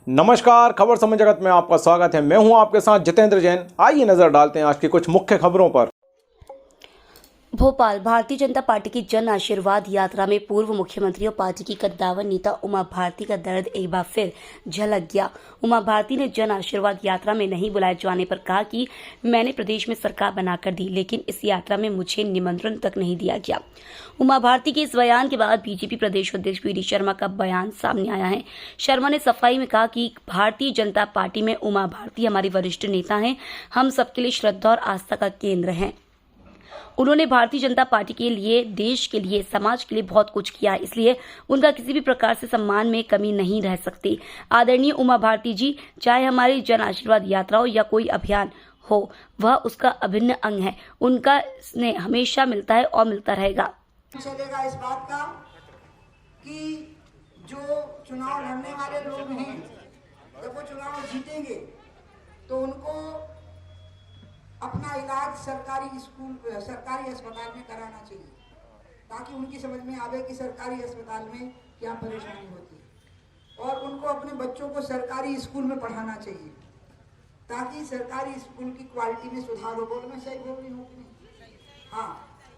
नमस्कार, खबर समय जगत में आपका स्वागत है। मैं हूं आपके साथ जितेंद्र जैन। आइए नजर डालते हैं आज की कुछ मुख्य खबरों पर। भोपाल भारतीय जनता पार्टी की जन आशीर्वाद यात्रा में पूर्व मुख्यमंत्री और पार्टी की कद्दावर नेता उमा भारती का दर्द एक बार फिर झलक गया। उमा भारती ने जन आशीर्वाद यात्रा में नहीं बुलाए जाने पर कहा कि मैंने प्रदेश में सरकार बनाकर दी, लेकिन इस यात्रा में मुझे निमंत्रण तक नहीं दिया गया। उमा भारती के इस बयान के बाद बीजेपी प्रदेश अध्यक्ष वी डी शर्मा का बयान सामने आया है। शर्मा ने सफाई में कहा कि भारतीय जनता पार्टी में उमा भारती हमारी वरिष्ठ नेता हैं, हम सबके लिए श्रद्धा और आस्था का केंद्र हैं। उन्होंने भारतीय जनता पार्टी के लिए, देश के लिए, समाज के लिए बहुत कुछ किया, इसलिए उनका किसी भी प्रकार से सम्मान में कमी नहीं रह सकती। आदरणीय उमा भारती जी, चाहे हमारी जन आशीर्वाद यात्रा हो या कोई अभियान हो, वह उसका अभिन्न अंग है। उनका स्नेह हमेशा मिलता है और मिलता रहेगा। चलेगा इस बात का कि जो चुनाव लड़ने वाले लोग हैं, जब वो चुनाव जीतेंगे तो उनको अपना इलाज सरकारी स्कूल, सरकारी अस्पताल में कराना चाहिए, ताकि उनकी समझ में आवे कि सरकारी अस्पताल में क्या परेशानी होती है। और उनको अपने बच्चों को सरकारी स्कूल में पढ़ाना चाहिए, ताकि सरकारी स्कूल की क्वालिटी में सुधार हो। बोल में सही बोल रही हूँ कि नहीं? हाँ,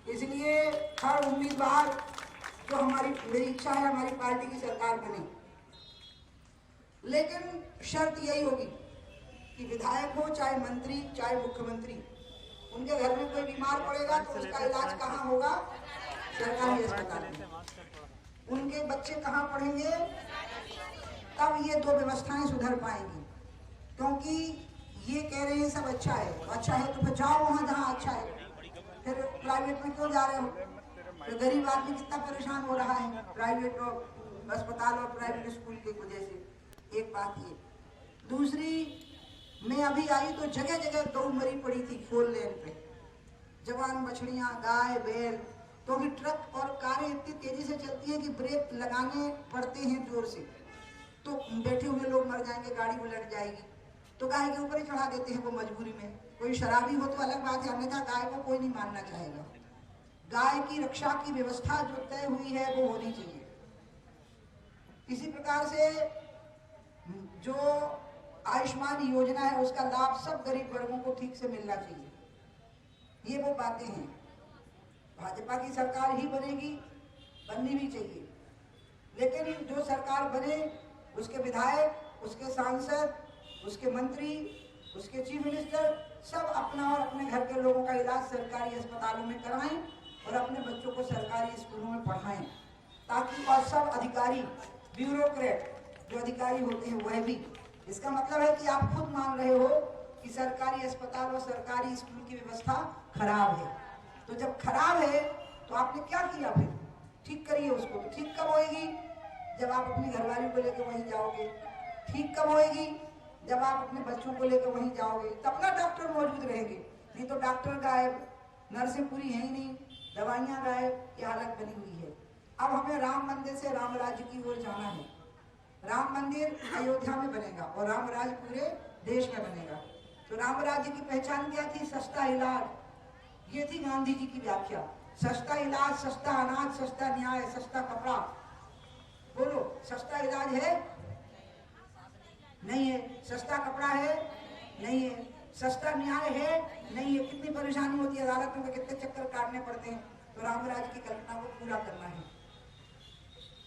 इसलिए हर उम्मीदवार जो मेरी इच्छा है हमारी पार्टी की सरकार बने, लेकिन शर्त यही होगी कि विधायक हो, चाहे मंत्री, चाहे मुख्यमंत्री, उनके घर में कोई बीमार पड़ेगा तो उसका इलाज कहाँ होगा? सरकारी अस्पताल में। उनके बच्चे कहाँ पढ़ेंगे? तब ये दो व्यवस्थाएं सुधर पाएंगी। क्योंकि ये कह रहे हैं सब अच्छा है, तो अच्छा है तो फिर जाओ वहां जहाँ अच्छा है, फिर प्राइवेट में क्यों जा रहे हो? तो गरीब आदमी कितना परेशान हो रहा है प्राइवेट और अस्पताल और प्राइवेट स्कूल की वजह से। एक बात ये। दूसरी, मैं अभी आई तो जगह जगह गऊ मरी पड़ी थी, 4 लेन पे जवान बछड़ियां, गाय, बैल। तो भी ट्रक और कारें इतनी तेजी से चलती है कि ब्रेक लगाने पड़ते हैं जोर से, तो बैठे हुए लोग मर जाएंगे, गाड़ी उलट जाएगी। तो गाय के ऊपर ही चढ़ा देते हैं वो मजबूरी में। कोई शराबी हो तो अलग बात है, अन्यथा गाय को कोई नहीं मानना चाहेगा। गाय की रक्षा की व्यवस्था जो तय हुई है वो होनी चाहिए। इसी प्रकार से जो आयुष्मान योजना है उसका लाभ सब गरीब वर्गों को ठीक से मिलना चाहिए। ये वो बातें हैं। भाजपा की सरकार ही बनेगी, बननी भी चाहिए, लेकिन जो सरकार बने उसके विधायक, उसके सांसद, उसके मंत्री, उसके चीफ मिनिस्टर सब अपना और अपने घर के लोगों का इलाज सरकारी अस्पतालों में कराएं और अपने बच्चों को सरकारी स्कूलों में पढ़ाएं, ताकि और सब अधिकारी, ब्यूरोक्रेट जो अधिकारी होते हैं वह भी। इसका मतलब है कि आप खुद मान रहे हो कि सरकारी अस्पताल और सरकारी स्कूल की व्यवस्था खराब है। तो जब खराब है तो आपने क्या किया? फिर ठीक करिए उसको। तो ठीक कब होएगी? जब आप अपनी घरवाली को लेकर वहीं जाओगे। ठीक कब होएगी? जब आप अपने बच्चों को लेकर वहीं जाओगे, तब ना डॉक्टर मौजूद रहेंगे। नहीं तो डॉक्टर गायब, नर्सें पूरी है ही नहीं, दवाइयाँ गायब, ये हालत बनी हुई है। अब हमें राम मंदिर से राम राज्य की ओर जाना है। राम मंदिर अयोध्या में बनेगा और राम राज्य पूरे देश में बनेगा। तो राम राज्य की पहचान क्या थी? सस्ता इलाज। ये थी गांधी जी की व्याख्या। सस्ता इलाज, सस्ता अनाज, सस्ता न्याय, सस्ता कपड़ा। बोलो, सस्ता इलाज है? नहीं है। सस्ता कपड़ा है? नहीं है। सस्ता न्याय है? नहीं है। कितनी परेशानी होती है, अदालतों में कितने चक्कर काटने पड़ते हैं। तो राम राज्य की कल्पना को पूरा करना है।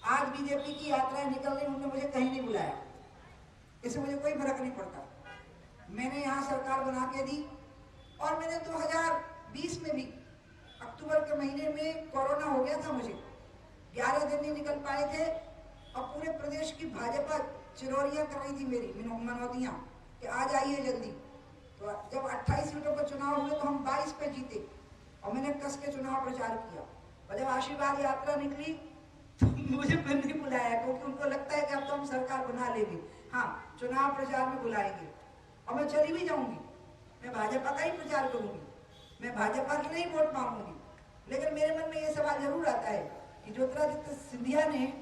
आज बीजेपी की यात्राएं निकल रही, उन्होंने मुझे कहीं नहीं बुलाया, इससे मुझे कोई फर्क नहीं पड़ता। मैंने यहाँ सरकार बना के दी और मैंने 2020 में भी अक्टूबर के महीने में कोरोना हो गया था, मुझे 11 दिन नहीं निकल पाए थे और पूरे प्रदेश की भाजपा चिरौरियां कर रही थी मेरी मनौतियां कि आ जाइए जल्दी। तो जब 28 सीटों पर चुनाव हुए तो हम 22 पे जीते और मैंने कस के चुनाव प्रचार किया। और जब आशीर्वाद यात्रा निकली तो मुझे फिर नहीं बुलाया, क्योंकि उनको लगता है कि अब तो हम सरकार बना लेंगे, हाँ चुनाव प्रचार में बुलाएंगे और मैं चली भी जाऊंगी। मैं भाजपा का ही प्रचार करूंगी, मैं भाजपा की नहीं वोट मांगूंगी। लेकिन मेरे मन में ये सवाल जरूर आता है कि ज्योतिरादित्य सिंधिया ने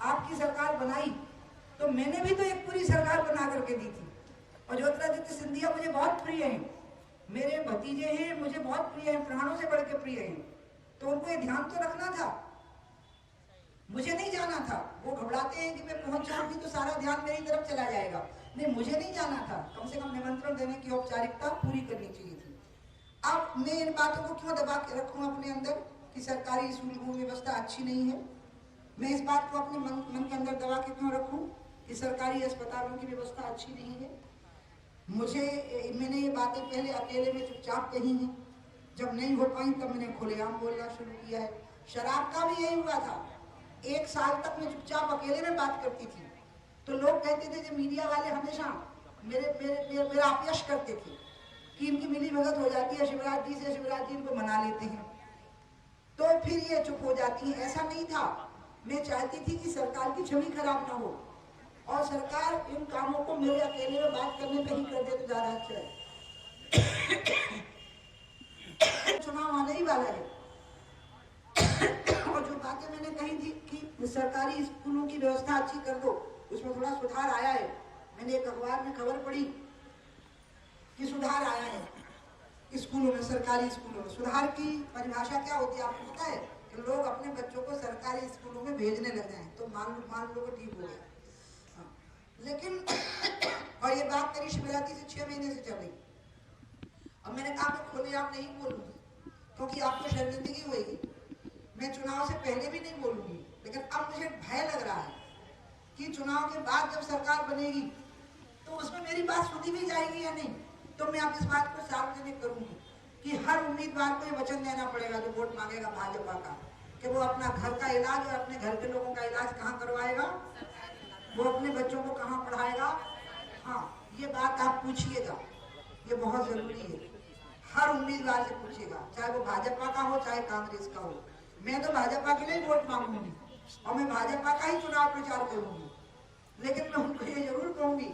आपकी सरकार बनाई तो मैंने भी तो एक पूरी सरकार बना करके दी थी। और ज्योतिरादित्य सिंधिया मुझे बहुत प्रिय हैं, मेरे भतीजे हैं, मुझे बहुत प्रिय हैं, प्राणों से बढ़ के प्रिय हैं। तो उनको ये ध्यान तो रखना था मुझे नहीं जाना था। वो घबराते हैं कि मैं पहुंच जाऊंगी तो सारा ध्यान मेरी तरफ चला जाएगा। नहीं, मुझे नहीं जाना था। कम से कम निमंत्रण देने की औपचारिकता पूरी करनी चाहिए थी। अब मैं इन बातों को क्यों दबा के रखूं अपने अंदर कि सरकारी स्कूलों की व्यवस्था अच्छी नहीं है? मैं इस बात को अपने मन के अंदर दबा के क्यों रखूं कि सरकारी अस्पतालों की व्यवस्था अच्छी नहीं है? मैंने ये बातें पहले अकेले में चुपचाप कही हैं। जब नहीं हो पाई तब मैंने खुलेआम बोलना शुरू किया है। शराब का भी यही हुआ था। 1 साल तक मैं चुपचाप अकेले में बात करती थी, तो लोग कहते थे कि मीडिया वाले हमेशा मेरा अपयश करते थे कि इनकी मिली भगत हो जाती है शिवराज जी से, शिवराज जी इनको मना लेते हैं तो फिर ये चुप हो जाती है। ऐसा नहीं था। मैं चाहती थी कि सरकार की छवि खराब ना हो और सरकार इन कामों को मेरे अकेले में बात करने पे ही कर दे तो ज्यादा अच्छा है। चुनाव आने ही वाला है और जो बातें मैंने कही थी कि सरकारी स्कूलों की व्यवस्था अच्छी कर दो, उसमें थोड़ा सुधार आया है। मैंने एक अखबार में खबर पढ़ी कि सुधार आया है स्कूलों में, सरकारी स्कूलों में। सुधार की परिभाषा क्या होती है आपको पता है? कि लोग अपने बच्चों को सरकारी स्कूलों में भेजने लग जाएं तो मान लो ठीक हो गया। हाँ। लेकिन और ये बात मेरी शिवरात्रि से 6 महीने से चल रही। अब मैंने कहा मैं खुलेआम नहीं बोलूंगी क्योंकि आपको शर्मिंदगी होगी। मैं चुनाव से पहले भी नहीं बोलूंगी, लेकिन अब मुझे भय लग रहा है कि चुनाव के बाद जब सरकार बनेगी तो उसमें मेरी बात सुनी भी जाएगी या नहीं। तो मैं आप इस बात को सार्वजनिक करूंगी कि हर उम्मीदवार को ये वचन देना पड़ेगा जो वोट मांगेगा भाजपा का, कि वो अपना घर का इलाज और अपने घर के लोगों का इलाज कहाँ करवाएगा, वो अपने बच्चों को कहाँ पढ़ाएगा। हाँ, ये बात आप पूछिएगा, ये बहुत जरूरी है। हर उम्मीदवार से पूछिएगा, चाहे वो भाजपा का हो चाहे कांग्रेस का हो। मैं तो भाजपा के लिए वोट मांगूंगी और मैं भाजपा का ही चुनाव प्रचार करूंगी, लेकिन मैं उनको ये जरूर कहूंगी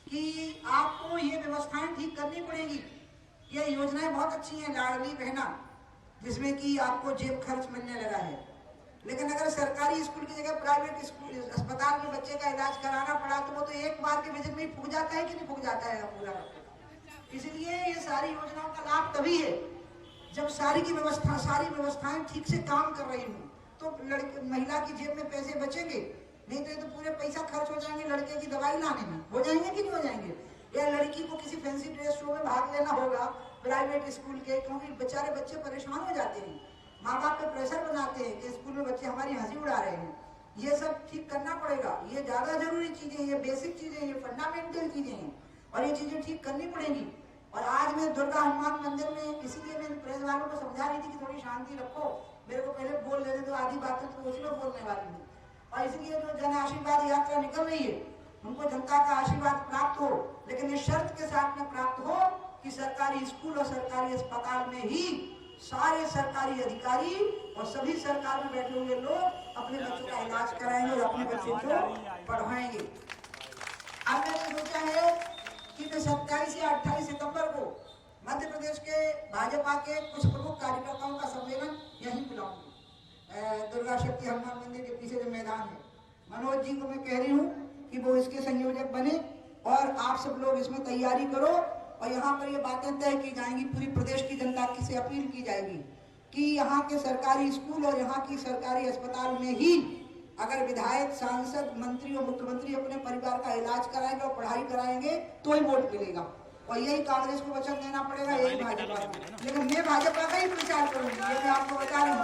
कि आपको ये व्यवस्थाएं ठीक करनी पड़ेगी। ये योजनाएं बहुत अच्छी हैं, लाडली बहना, जिसमें कि आपको जेब खर्च मिलने लगा है। लेकिन अगर सरकारी स्कूल की जगह प्राइवेट स्कूल अस्पताल में बच्चे का इलाज कराना पड़ा तो वो तो एक बार के विजिट में ही फूक जाता है कि नहीं फूक जाता है पूरा। इसलिए ये सारी योजनाओं का लाभ तभी है जब सारी व्यवस्थाएं ठीक से काम कर रही हूँ, तो महिला की जेब में पैसे बचेंगे। नहीं तो ये तो पूरे पैसा खर्च हो जाएंगे लड़के की दवाई लाने में। हो जाएंगे कि नहीं हो जाएंगे? या लड़की को किसी फैंसी ड्रेस शो में भाग लेना होगा प्राइवेट स्कूल के, क्योंकि बेचारे बच्चे परेशान हो जाते हैं। माँ बाप पे प्रेशर बनाते हैं कि स्कूल में बच्चे हमारी हंसी उड़ा रहे हैं। ये सब ठीक करना पड़ेगा। ये ज्यादा जरूरी चीजें, ये बेसिक चीजें, ये फंडामेंटल चीजें हैं और ये चीजें ठीक करनी पड़ेंगी। और आज मैं दुर्गा हनुमान मंदिर में, इसीलिए मैं प्रेस वालों को समझा रही थी कि थोड़ी शांति रखो, मेरे को पहले बोल लेने दो, आधी बातें तो उसी में बोलने वाली हूँ। और इसलिए जो जन आशीर्वाद यात्रा निकल रही है उनको जनता का आशीर्वाद प्राप्त हो, लेकिन ये शर्त के साथ में प्राप्त हो कि सरकारी स्कूल और सरकारी अस्पताल में ही सारे सरकारी अधिकारी और सभी सरकार में बैठे हुए लोग अपने बच्चों का इलाज कराएंगे और अपने बच्चों को पढ़ाएंगे। अब मैंने सोचा है कि मैं 27 या 28 सितंबर को मध्य प्रदेश के भाजपा के कुछ प्रमुख कार्यकर्ताओं का सम्मेलन यहीं बुलाऊंगी, दुर्गा शक्ति हनुमान मंदिर के पीछे जो मैदान है। मनोज जी को मैं कह रही हूँ कि वो इसके संयोजक बने और आप सब लोग इसमें तैयारी करो और यहाँ पर ये बातें तय की जाएंगी। पूरी प्रदेश की जनता से अपील की जाएगी कि यहाँ के सरकारी स्कूल और यहाँ की सरकारी अस्पताल में ही अगर विधायक, सांसद, मंत्री और मुख्यमंत्री अपने परिवार का इलाज कराएंगे और पढ़ाई कराएंगे तो ही वोट मिलेगा। और यही कांग्रेस को वचन देना पड़ेगा, यही भाजपा को। लेकिन मैं भाजपा का ही प्रचार करूंगी, ये मैं आपको बता रही हूँ।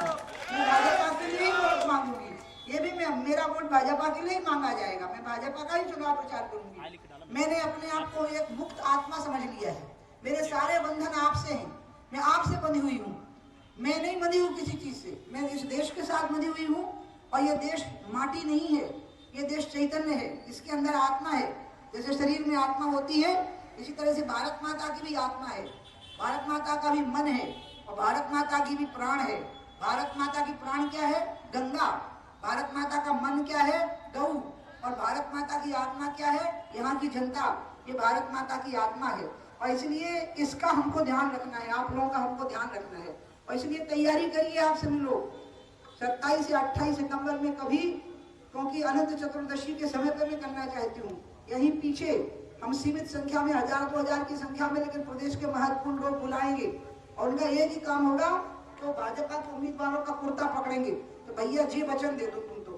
मैं भाजपा के लिए ही वोट मांगूंगी। ये भी मेरा वोट भाजपा के लिए ही मांगा जाएगा। मैं भाजपा का ही चुनाव प्रचार करूंगी। मैंने अपने आप को एक मुक्त आत्मा समझ लिया है। मेरे सारे बंधन आपसे हैं, मैं आपसे बंधी हुई हूँ। मैं नहीं बंधी हूँ किसी चीज से, मैं इस देश के साथ बंधी हुई हूँ। और ये देश माटी नहीं है, ये देश चैतन्य है, इसके अंदर आत्मा है। जैसे शरीर में आत्मा होती है, इसी तरह से भारत माता की भी आत्मा है, भारत माता का भी मन है और भारत माता की भी प्राण है। भारत माता की प्राण क्या है? गंगा। भारत माता का मन क्या है? गौ। और भारत माता की आत्मा क्या है? यहाँ की जनता। ये भारत माता की आत्मा है और इसलिए इसका हमको ध्यान रखना है, आप लोगों का हमको ध्यान रखना है। और इसलिए तैयारी करिए आप सभी लोग 27 या 28 सितंबर में कभी, क्योंकि अनंत चतुर्दशी के समय पर मैं करना चाहती हूँ। यहीं पीछे हम सीमित संख्या में 1000-2000 की संख्या में, लेकिन प्रदेश के महत्वपूर्ण लोग बुलाएंगे और उनका एक ही काम होगा, तो भाजपा के उम्मीदवारों का कुर्ता पकड़ेंगे तो भैया जी वचन दे दो तुम तो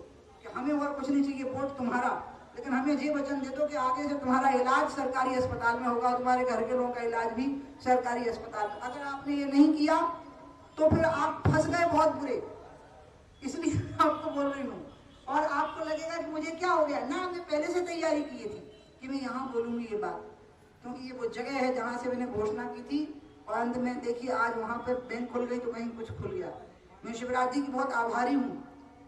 हमें और कुछ नहीं चाहिए, वोट तुम्हारा, लेकिन हमें ये वचन दे दो कि आगे से तुम्हारा इलाज सरकारी अस्पताल में होगा, तुम्हारे घर के लोगों का इलाज भी सरकारी अस्पताल में। अगर आपने ये नहीं किया तो फिर आप फंस गए बहुत बुरे, इसलिए आपको बोल रही हूँ। और आपको लगेगा कि मुझे क्या हो गया ना, मैं पहले से तैयारी की थी कि मैं यहाँ बोलूंगी ये बात, क्योंकि ये वो जगह है जहाँ से मैंने घोषणा की थी। और अंत में देखिए आज वहाँ पे बैंक खुल गई तो कहीं कुछ खुल गया। मैं शिवराज जी की बहुत आभारी हूँ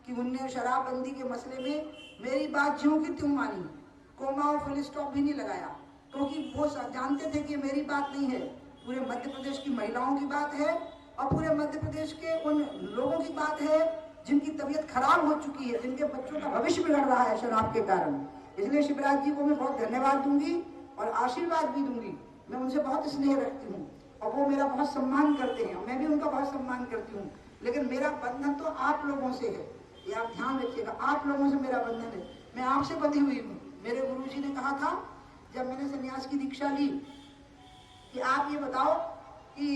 कि उनने शराबबंदी के मसले में मेरी बात ज्यों की त्यों मानी, कोमा और फुल स्टॉप भी नहीं लगाया, क्योंकि वो जानते थे कि मेरी बात नहीं है, पूरे मध्य प्रदेश की महिलाओं की बात है और पूरे मध्य प्रदेश के उन लोगों की बात है जिनकी तबीयत खराब हो चुकी है, जिनके बच्चों का भविष्य बिगड़ रहा है शराब के कारण। इसलिए शिवराज जी को मैं बहुत धन्यवाद दूंगी और आशीर्वाद भी दूंगी। मैं उनसे बहुत स्नेह रखती हूँ और वो मेरा बहुत सम्मान करते हैं, मैं भी उनका बहुत सम्मान करती हूँ। लेकिन मेरा बंधन तो आप लोगों से है, ये आप ध्यान रखिएगा, आप लोगों से मेरा बंधन है, मैं आपसे बंधी हुई हूँ। मेरे गुरुजी ने कहा था जब मैंने सन्यास की दीक्षा ली कि आप ये बताओ कि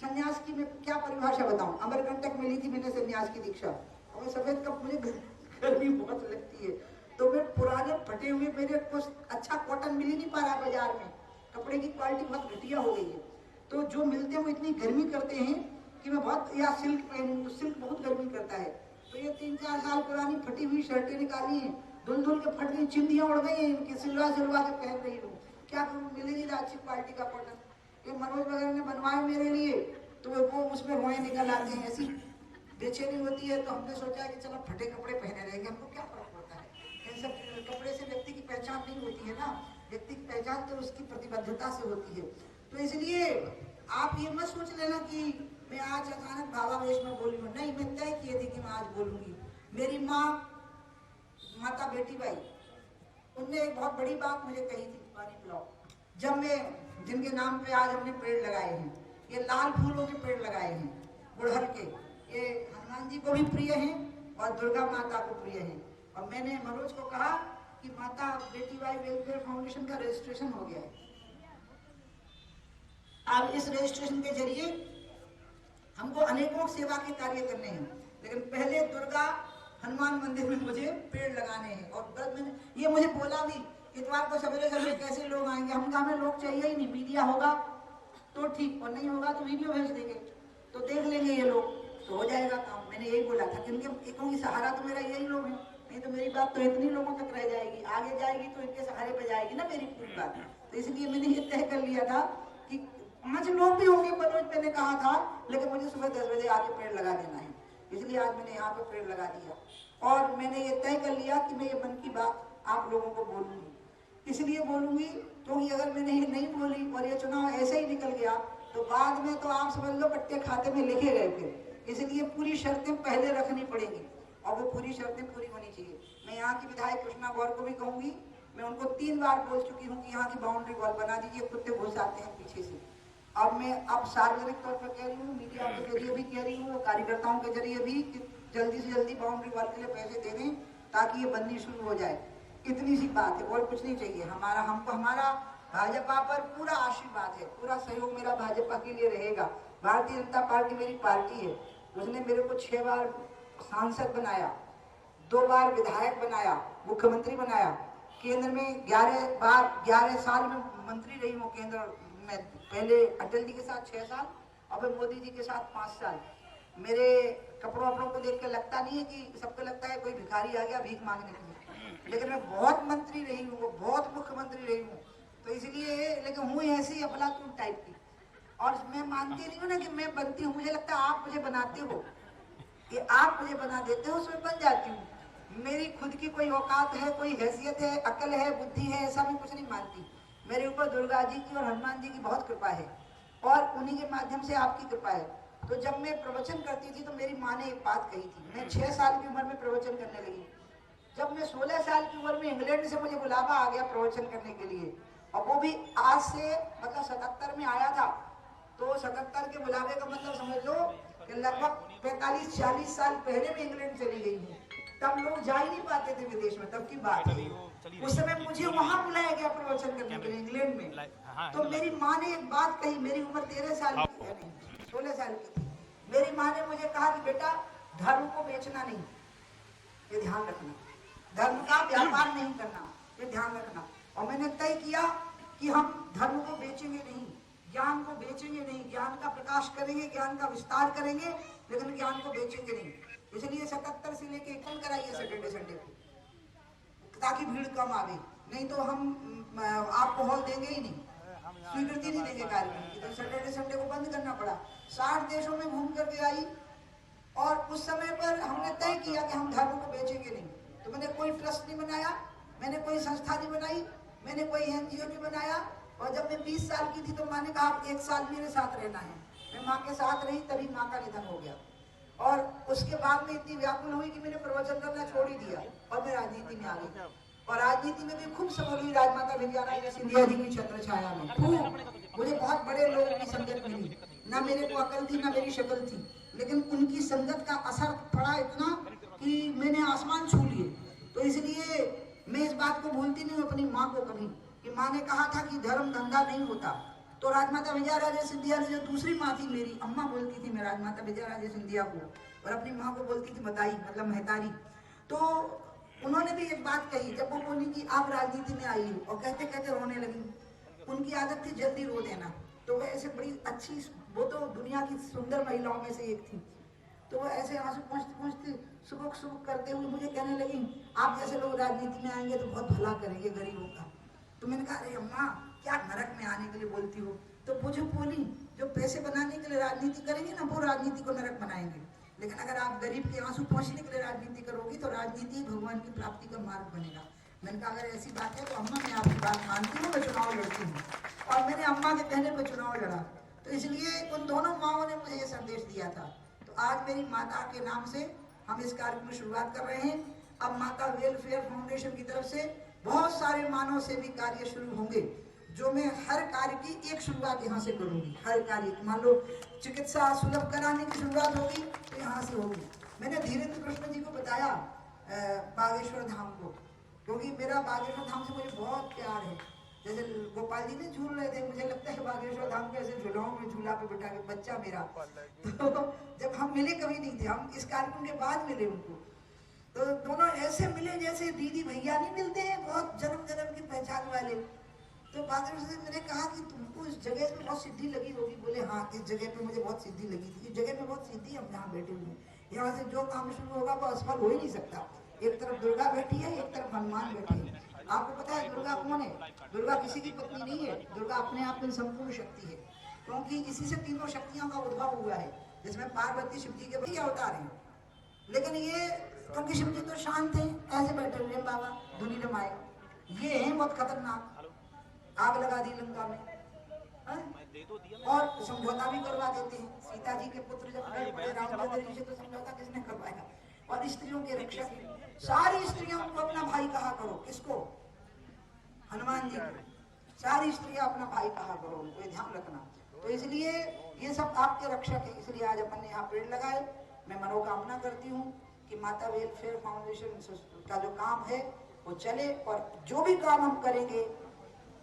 सन्यास की मैं क्या परिभाषा बताऊं। अमरकंटक में ली थी मैंने सन्यास की दीक्षा, और मैं सफेद कप, मुझे गर्मी बहुत लगती है, तो मैं पुराने फटे हुए, मेरे कुछ अच्छा कॉटन मिल ही नहीं पा रहा बाजार में, कपड़े की क्वालिटी बहुत घटिया हो गई है, तो जो मिलते हैं वो इतनी गर्मी करते हैं कि मैं बहुत, या सिल्क पहनूं तो सिल्क बहुत गर्मी करता है। तो ये 3-4 साल पुरानी फटी हुई शर्टें निकाली हैं, धुल धुल के फट गई, चिंदियां उड़ गई हैं इनकी, सिलवा सिलवा के पहन रही हूँ, क्या करूँ, मिल ही नहीं रहा अच्छी क्वालिटी का कॉटन। ये मनोज वगैरह ने बनवाए मेरे लिए, तो वो उसमें रोए निकल आते हैं, ऐसी बेचैनी होती है। तो हमने सोचा कि चलो फटे कपड़े पहने रहेंगे, हमको क्या फर्क पड़ता है, इन सब कपड़े से व्यक्ति की पहचान नहीं होती है ना, व्यक्ति की पहचान तो उसकी प्रतिबद्धता से होती है। तो इसलिए आप ये मत सोच लेना कि मैं आज अचानक भावावेश में बोली हूँ, नहीं, मैं तय किए थे कि मैं आज बोलूंगी। मेरी माँ, माता बेटी बाई, उनने एक बहुत बड़ी बात मुझे कही थी, पानी पिलाओ, जब मैं, जिनके नाम पे आज हमने पेड़ लगाए हैं, ये लाल फूलों के पेड़ लगाए हैं गुड़हल के, ये हनुमान जी को भी प्रिय हैं और दुर्गा माता को प्रिय हैं। और मैंने मनोज को कहा कि माता बेटी बाई वेलफेयर फाउंडेशन का रजिस्ट्रेशन हो गया है, अब इस रजिस्ट्रेशन के जरिए हमको अनेकों सेवा के कार्य करने हैं, लेकिन पहले दुर्गा हनुमान मंदिर में मुझे पेड़ लगाने हैं। और मैंने ये मुझे बोला भी, इतवार को सवेरे सवेरे कैसे लोग आएंगे, हम हमें लोग चाहिए ही नहीं, मीडिया होगा तो ठीक, और नहीं होगा तो वीडियो भेज देंगे, तो देख लेंगे ये लोग, तो हो जाएगा काम। मैंने यही बोला था, क्योंकि सहारा तो मेरा यही लोग है, नहीं तो मेरी बात तो इतनी लोगों तक रह जाएगी, आगे जाएगी तो इनके सहारे पे जाएगी ना मेरी पूरी बात। तो इसलिए मैंने ये तय कर लिया था कि 5 लोग भी होंगे, मनोज मैंने कहा था, लेकिन मुझे सुबह 10 बजे आके पेड़ लगा देना है, इसलिए आज मैंने यहाँ पे पेड़ लगा दिया। और मैंने ये तय कर लिया कि मैं ये मन की बात आप लोगों को बोलूंगी, इसलिए बोलूंगी क्योंकि अगर मैंने ये नहीं बोली और ये चुनाव ऐसे ही निकल गया तो बाद में तो आप समझ लो पट्टे खाते में लिखे गए फिर। इसलिए पूरी शर्तें पहले रखनी पड़ेंगी और वो पूरी शर्तें पूरी होनी चाहिए। मैं यहाँ की विधायक कृष्णा गौर को भी कहूंगी, मैं उनको 3 बार बोल चुकी हूँ कि यहाँ की बाउंड्री वॉल बना दीजिए, कुत्ते घुस आते हैं पीछे से। अब मैं सार्वजनिक तौर पर कह रही हूँ, मीडिया के जरिए भी कह रही हूँ, कार्यकर्ताओं के जरिए भी, जल्दी से जल्दी बाउंड्री वॉल के लिए पैसे दे दें ताकि ये बननी शुरू हो जाए। इतनी सी बात है और कुछ नहीं चाहिए। हमारा भाजपा पर पूरा आशीर्वाद है, पूरा सहयोग मेरा भाजपा के लिए रहेगा। भारतीय जनता पार्टी मेरी पार्टी है, उसने मेरे को 6 बार सांसद बनाया, 2 बार विधायक बनाया, मुख्यमंत्री बनाया, केंद्र में 11 साल में मंत्री रही हूँ केंद्र में, पहले अटल जी के साथ 6 साल, अब मोदी जी के साथ 5 साल। मेरे कपड़ों को देख के लगता नहीं है कि, सबको लगता है कोई भिखारी आ गया भीख मांगने के लिए, लेकिन मैं बहुत मंत्री रही हूँ, बहुत मुख्यमंत्री रही हूँ, तो इसलिए, लेकिन हूँ ऐसी अफलातून टाइप की। और मैं मानती नहीं हूँ ना कि मैं बनती हूँ, मुझे लगता है आप मुझे बनाते हो, ये आप मुझे बना देते हो, उसमें बन जाती हूँ। मेरी खुद की कोई औकात है, कोई हैसियत है, अकल है, बुद्धि है, ऐसा मैं कुछ नहीं मानती। मेरे ऊपर दुर्गा जी की और हनुमान जी की बहुत कृपा है और उन्हीं के माध्यम से आपकी कृपा है। तो जब मैं प्रवचन करती थी तो मेरी माँ ने एक बात कही थी, मैं 6 साल की उम्र में प्रवचन करने लगी। जब मैं 16 साल की उम्र में इंग्लैंड से मुझे बुलावा आ गया प्रवचन करने के लिए, और वो भी आज से मतलब 77 में आया था, तो 77 के बुलावे का मतलब समझ लो कि लगभग 45-40 साल पहले मैं इंग्लैंड चली गई हूँ। तब लोग जा ही नहीं पाते थे विदेश में, तब की बात है। उस समय मुझे वहां बुलाया गया प्रवचन करने के लिए इंग्लैंड में। तो मेरी माँ ने एक बात कही, मेरी उम्र 13 साल की है, नहीं 16 साल की थी। मेरी माँ ने मुझे कहा कि बेटा धर्म को बेचना नहीं, ये ध्यान रखना। धर्म का व्यापार नहीं करना, ये ध्यान रखना। और मैंने तय किया कि हम धर्म को बेचेंगे नहीं, ज्ञान को बेचेंगे नहीं, ज्ञान का प्रकाश करेंगे, ज्ञान का विस्तार करेंगे, लेकिन ज्ञान को बेचेंगे नहीं। इसलिए 77 से लेके 51 कराइए सैटरडे संडे को, ताकि भीड़ कम आवे। नहीं तो हम आपको हॉल देंगे ही नहीं, स्वीकृति नहीं देंगे कार्यक्रम की। तो सैटरडे संडे को बंद करना पड़ा। 60 देशों में घूम करके आई और उस समय पर हमने तय किया कि हम धर्म को बेचेंगे नहीं। तो मैंने कोई ट्रस्ट नहीं बनाया, मैंने कोई संस्था नहीं बनाई, मैंने कोई एनजीओ नहीं बनाया। और जब मैं 20 साल की थी तो माँ ने कहा आप 1 साल मेरे साथ रहना है। मैं माँ के साथ रही, तभी माँ का निधन हो गया। और उसके बाद में इतनी व्याकुल हुई कि मैंने प्रवचन करना छोड़ ही दिया और मैं राजनीति में आ गई। और राजनीति में भी खूब सफल हुई, राजमाता विजयाराजे सिंधिया जी की छत्र छाया में खूब। मुझे बहुत बड़े लोगों की संगत मिली, ना मेरे को अकल थी ना मेरी शक्ल थी, लेकिन उनकी संगत का असर पड़ा इतना कि मैंने आसमान छू लिए। तो इसलिए मैं इस बात को भूलती नहीं हूँ अपनी माँ को कभी, कि माँ ने कहा था कि धर्म धंधा नहीं होता। तो राजमाता विजयाराजे सिंधिया ने, जो दूसरी माँ थी मेरी, अम्मा बोलती थी मैं राजमाता विजयाराजे सिंधिया को, और अपनी माँ को बोलती थी बताई, मतलब महतारी। तो उन्होंने भी एक बात कही, जब वो बोली कि आप राजनीति में आई हो, और कहते कहते रोने लगी। उनकी आदत थी जल्दी रो देना। तो वह ऐसे बड़ी अच्छी, वो तो दुनिया की सुंदर महिलाओं में से एक थी। तो वो ऐसे आंसू पहुँचते पहुँचते सुबह सुबह करते हुए मुझे कहने लगी, आप जैसे लोग राजनीति में आएंगे तो बहुत भला करेंगे गरीबों का। तो मैंने कहा अरे अम्मा, क्या नरक में आने के लिए बोलती हो। तो वो जो बोली, जो पैसे बनाने के लिए राजनीति करेंगे ना, वो राजनीति को नरक बनाएंगे, लेकिन अगर आप गरीब के आंसू पहुंचने के लिए राजनीति करोगी तो राजनीति भगवान की प्राप्ति का मार्ग बनेगा। मैंने कहा अगर ऐसी बात है तो अम्मा मैं आपकी बात मानती हूँ, मैं चुनाव लड़ती हूँ। और मैंने अम्मा के कहने पर चुनाव लड़ा। तो इसलिए उन दोनों माओं ने मुझे ये संदेश दिया था। तो आज मेरी माता के नाम से हम इस कार्यक्रम की शुरुआत कर रहे हैं। अब माता वेलफेयर फाउंडेशन की तरफ से बहुत सारे मानव सेवी कार्य शुरू होंगे, जो मैं हर कार्य की एक शुरुआत यहाँ से करूंगी। हर कार्य की, मान लो चिकित्सा सुलभ कराने की शुरुआत होगी तो यहाँ से होगी। मैंने धीरेन्द्र कृष्ण जी को बताया बागेश्वर धाम को, क्योंकि मेरा बागेश्वर धाम से मुझे बहुत प्यार है। जैसे गोपाल जी ने झूल रहे थे, मुझे लगता है बागेश्वर धाम के ऐसे झूलाओं में झूला पे बिठा के बच्चा मेरा। तो जब हम मिले कभी नहीं थे, हम इस कार्यक्रम के बाद मिले उनको। तो दोनों ऐसे मिले जैसे दीदी भैया नहीं मिलते हैं, बहुत जन्म जन्म की पहचान वाले। तो बागेश्वर से मैंने कहा कि तुमको इस जगह पे बहुत सिद्धि लगी होगी। बोले हाँ, इस जगह पे मुझे बहुत सिद्धि लगी थी, इस जगह पे बहुत सिद्धि, हम यहाँ बैठे हुए हैं। यहाँ से जो काम शुरू होगा वो असफल हो ही नहीं सकता। एक तरफ दुर्गा बैठी है, एक तरफ हनुमान बैठे हैं। आपको पता है दुर्गा कौन है? दुर्गा किसी की पत्नी नहीं है, दुर्गा अपने आप में संपूर्ण शक्ति है, क्योंकि इसी से तीनों शक्तियों का उद्भव हुआ है, जिसमें पार्वती शिव जी के भैया अवतार हैं। लेकिन ये क्योंकि शिव जी तो शांत हैं, ऐसे बैठे हुए बाबा धुनी रमाए, ये हैं बहुत खतरनाक, आग लगा दी लंका में और समझौता भी करवा देते हैं। सीता जी के पुत्र जब रामचंद्र जी से तो समझौता किसने करवाया? और स्त्रियों के रक्षक, सारी स्त्रियों को अपना भाई कहा करो। किसको? हनुमान जी को सारी स्त्रियां अपना भाई कहा करो, उनको ये ध्यान रखना। तो इसलिए ये सब आपके रक्षक है, इसलिए आज अपन ने यहाँ पेड़ लगाए। मैं मनोकामना करती हूँ कि माता वेलफेयर फाउंडेशन का जो काम है वो चले, और जो भी काम हम करेंगे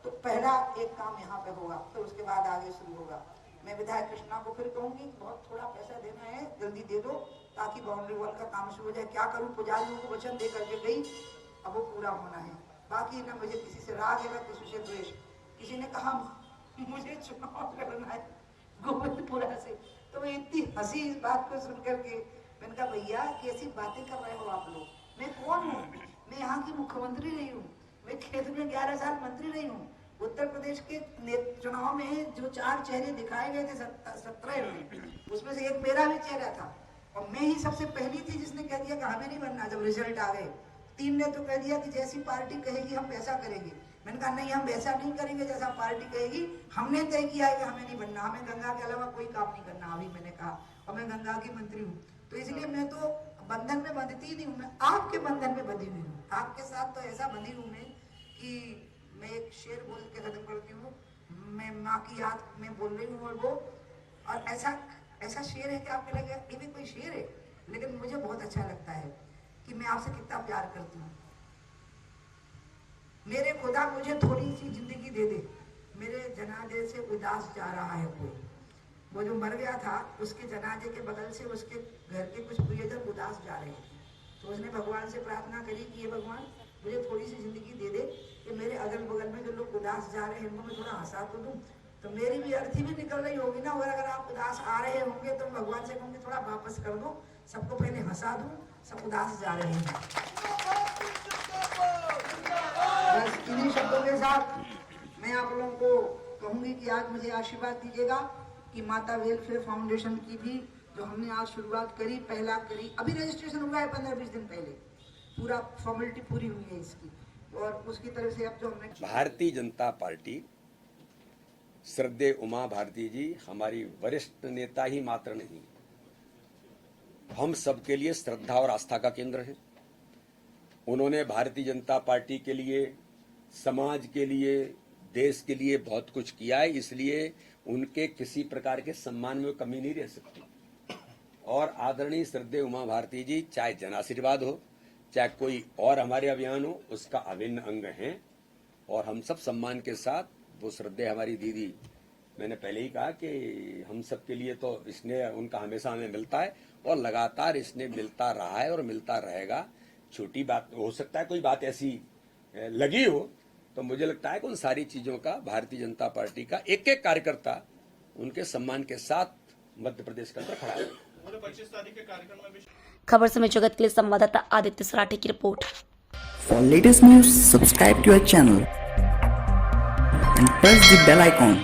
तो पहला एक काम यहाँ पे होगा, फिर उसके बाद आगे शुरू होगा। मैं विधायक कृष्णा को फिर कहूंगी बहुत थोड़ा पैसा देना है, जल्दी दे दो ताकि बाउंड्री वॉल का काम शुरू हो जाए। क्या करूं, पुजारियों को वचन दे करके गई, अब वो पूरा होना है। बाकी ना मुझे किसी से राग है ना किसी से द्वेष। किसी ने कहा मुझे चुनाव लड़ना है गोविंदपुरा से, तो मैं इतनी हंसी इस बात को सुन करके। मैंने कहा भैया कैसी बातें कर रहे हो आप लोग, मैं कौन हूँ? मैं यहाँ की मुख्यमंत्री रही हूँ, मैं क्षेत्र में 11 साल मंत्री रही हूँ। उत्तर प्रदेश के चुनाव में जो 4 चेहरे दिखाए गए थे 17 में, उसमें से एक मेरा भी चेहरा था, और मैं ही सबसे पहली थी जिसने कह दिया कि हमें नहीं बनना। जब रिजल्ट आ गए 3 ने तो कह दिया कि जैसी पार्टी कहेगी हम वैसा करेंगे। मैंने कहा नहीं, हम वैसा नहीं करेंगे जैसा पार्टी कहेगी। हमने तय किया है कि हमें नहीं बनना, हमें गंगा के अलावा कोई काम नहीं करना। अभी मैंने कहा, और मैं गंगा की मंत्री हूँ, तो इसलिए मैं तो बंधन में बंधती नहीं हूँ, मैं आपके बंधन में बंधी हुई हूँ। आपके साथ तो ऐसा बंधी हूँ मैं कि मैं एक शेर बोल के खत्म करती हूँ। मैं माँ की याद में बोल रही हूँ, और वो और ऐसा शेर है कि आपको लगे ये भी कोई शेर है, लेकिन मुझे बहुत अच्छा लगता है कि मैं आपसे कितना प्यार करती हूँ। मेरे खुदा मुझे थोड़ी सी जिंदगी दे दे, मेरे जनाजे से उदास जा रहा है कोई। वो जो मर गया था उसके जनाजे के बगल से उसके घर के कुछ प्रियजन उदास जा रहे हैं, तो उसने भगवान से प्रार्थना करी कि ये भगवान मुझे थोड़ी सी जिंदगी दे दे कि मेरे अगल बगल में जो लोग उदास जा रहे हैं इनको मैं थोड़ा हंसा तो दूं, तो मेरी भी अर्थी भी निकल रही होगी ना। और अगर आप उदास आ रहे होंगे तो भगवान से कहूँगी थोड़ा वापस कर दो, सबको पहले हंसा दूं, सब उदास जा रहे हैं। बस इन्हीं शब्दों के साथ मैं आप लोगों को कहूंगी कि आज मुझे आशीर्वाद दीजिएगा कि माता वेलफेयर फाउंडेशन की भी जो हमने आज शुरुआत करी, पहला करी, अभी रजिस्ट्रेशन हुआ है 15-20 दिन पहले, पूरा फॉर्मेलिटी पूरी हुई है इसकी, और उसकी तरफ से अब जो हमने भारतीय जनता पार्टी श्रद्धेय उमा भारती जी हमारी वरिष्ठ नेता ही मात्र नहीं, हम सबके लिए श्रद्धा और आस्था का केंद्र है। उन्होंने भारतीय जनता पार्टी के लिए, समाज के लिए, देश के लिए बहुत कुछ किया है, इसलिए उनके किसी प्रकार के सम्मान में कमी नहीं रह सकती। और आदरणीय श्रद्धेय उमा भारती जी चाहे जन आशीर्वाद हो, चाहे कोई और हमारे अभियान हो, उसका अभिन्न अंग है। और हम सब सम्मान के साथ वो श्रद्धेय हमारी दीदी, मैंने पहले ही कहा कि हम सब के लिए तो स्नेह उनका हमेशा हमें मिलता है और लगातार स्नेह मिलता रहा है और मिलता रहेगा। छोटी बात हो सकता है, कोई बात ऐसी लगी हो, तो मुझे लगता है कि उन सारी चीजों का भारतीय जनता पार्टी का एक एक कार्यकर्ता उनके सम्मान के साथ मध्य प्रदेश के अंदर खड़ा है। 25 तारीख के कार्यक्रम में भी खबर समय जगत के लिए संवाददाता आदित्य सराठे की report. For latest news, subscribe to our channel and press the bell icon.